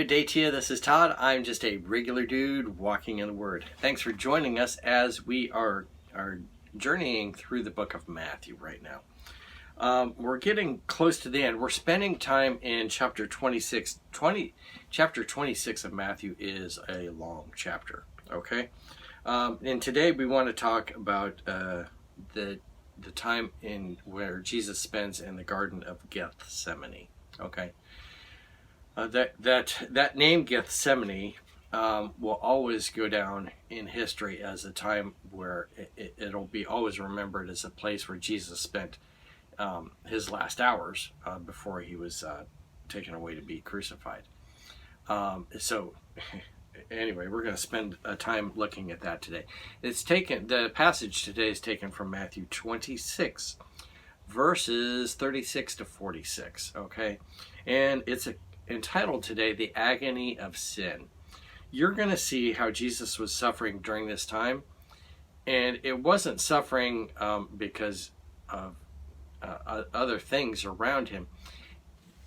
day to you. This is Todd. I'm just a regular dude walking in the Word. Thanks for joining us as we are journeying through the book of Matthew right now. We're getting close to the end. We're spending time in chapter 26. Chapter 26 of Matthew is a long chapter, okay? And today we want to talk about the time in where Jesus spends in the Garden of Gethsemane, okay? That name Gethsemane will always go down in history as a time where it'll be always remembered as a place where Jesus spent his last hours before he was taken away to be crucified. So anyway, we're going to spend a time looking at that today. The passage today is taken from Matthew 26, verses 36 to 46. Okay, and it's entitled today, The Agony of Sin. You're going to see how Jesus was suffering during this time, and it wasn't suffering because of other things around him.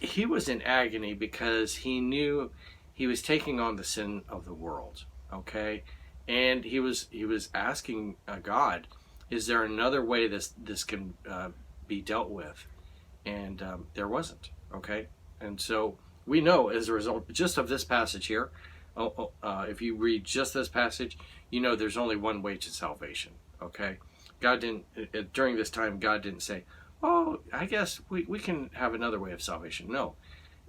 He was in agony because he knew he was taking on the sin of the world, okay? And he was asking God, is there another way this can be dealt with? And there wasn't, okay? And so we know as a result just of this passage here, if you read just this passage, you know there's only one way to salvation, okay? God didn't, during this time, God didn't say, oh, I guess we can have another way of salvation. No,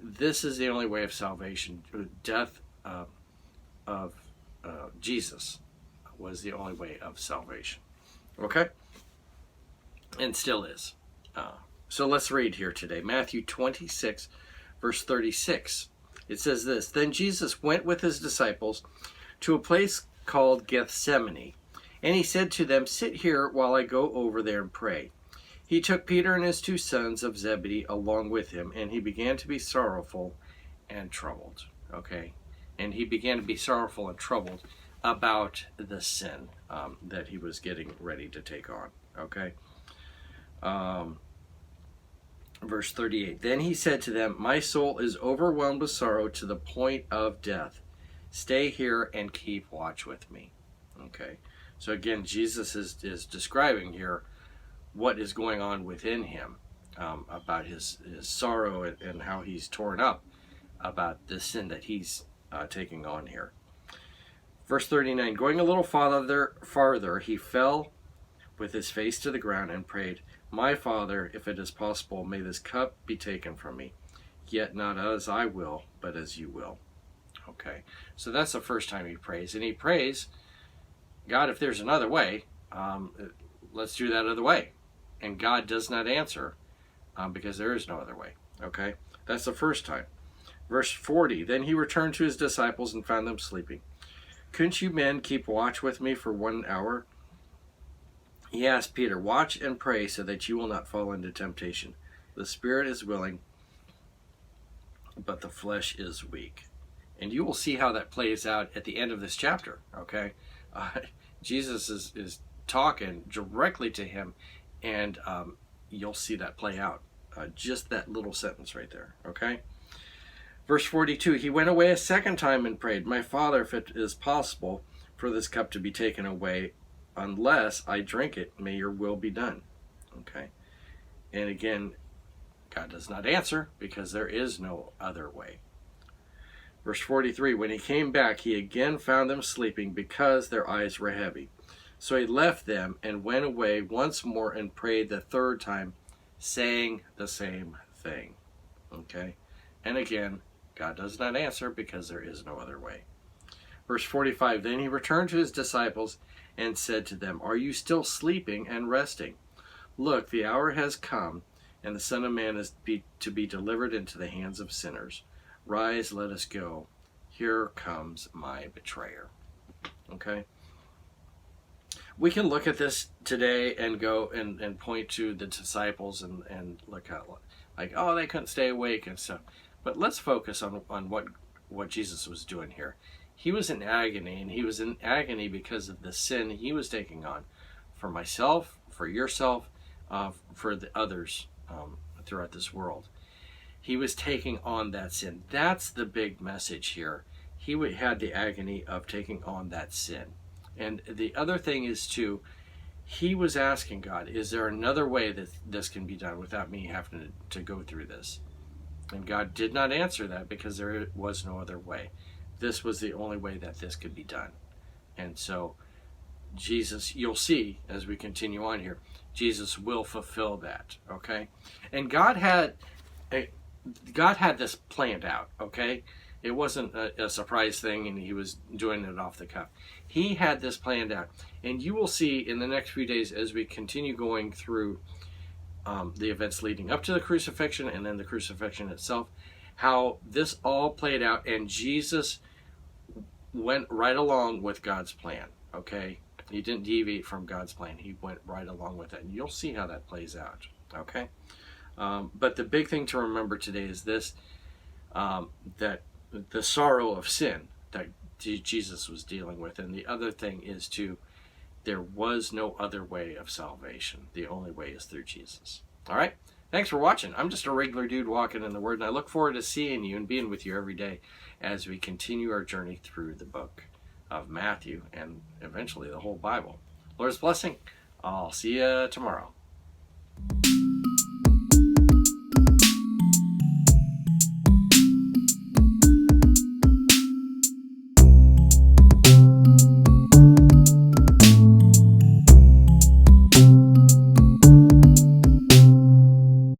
this is the only way of salvation. Death of Jesus was the only way of salvation, okay? And still is. So let's read here today, Matthew 26, verse 36. It says this: Then Jesus went with his disciples to a place called Gethsemane, and he said to them, sit here while I go over there and pray. He took Peter and his two sons of Zebedee along with him, and he began to be sorrowful and troubled. Okay? And he began to be sorrowful and troubled about the sin that he was getting ready to take on. Okay? Verse 38, Then he said to them, my soul is overwhelmed with sorrow to the point of death. Stay here and keep watch with me. Okay, so again, Jesus is describing here what is going on within him about his sorrow and how he's torn up about the sin that he's taking on here. Verse 39, going a little farther, he fell with his face to the ground and prayed, my Father, if it is possible, may this cup be taken from me, yet not as I will, but as you will. Okay, so that's the first time he prays. And he prays, God, if there's another way, let's do that other way. And God does not answer because there is no other way. Okay, that's the first time. Verse 40, then he returned to his disciples and found them sleeping. Couldn't you men keep watch with me for 1 hour? He asked Peter, watch and pray so that you will not fall into temptation. The spirit is willing, but the flesh is weak. And you will see how that plays out at the end of this chapter, okay? Jesus is talking directly to him, and you'll see that play out. Just that little sentence right there, okay? Verse 42, he went away a second time and prayed, my Father, if it is possible for this cup to be taken away, unless I drink it, may your will be done. Okay. And again, God does not answer because there is no other way. Verse 43, when he came back, he again found them sleeping because their eyes were heavy. So he left them and went away once more and prayed the third time, saying the same thing. Okay. And again, God does not answer because there is no other way. Verse 45, then he returned to his disciples and said to them, are you still sleeping and resting? Look, the hour has come, and the Son of Man is to be delivered into the hands of sinners. Rise, let us go. Here comes my betrayer. Okay? We can look at this today and go and point to the disciples and look at like, oh, they couldn't stay awake and stuff. But let's focus on what Jesus was doing here. He was in agony, and he was in agony because of the sin he was taking on for myself, for yourself, for the others throughout this world. He was taking on that sin. That's the big message here. He had the agony of taking on that sin. And the other thing is too, he was asking God, is there another way that this can be done without me having to go through this? And God did not answer that because there was no other way. This was the only way that this could be done. And so Jesus, you'll see as we continue on here, Jesus will fulfill that, okay? And God had this planned out, okay? It wasn't a surprise thing and he was doing it off the cuff. He had this planned out. And you will see in the next few days as we continue going through the events leading up to the crucifixion and then the crucifixion itself, how this all played out and Jesus went right along with God's plan, okay? He didn't deviate from God's plan. He went right along with it. And you'll see how that plays out, okay? But the big thing to remember today is this, that the sorrow of sin that Jesus was dealing with. And the other thing is there was no other way of salvation. The only way is through Jesus. All right? Thanks for watching. I'm just a regular dude walking in the Word, and I look forward to seeing you and being with you every day as we continue our journey through the book of Matthew and eventually the whole Bible. Lord's blessing. I'll see you tomorrow.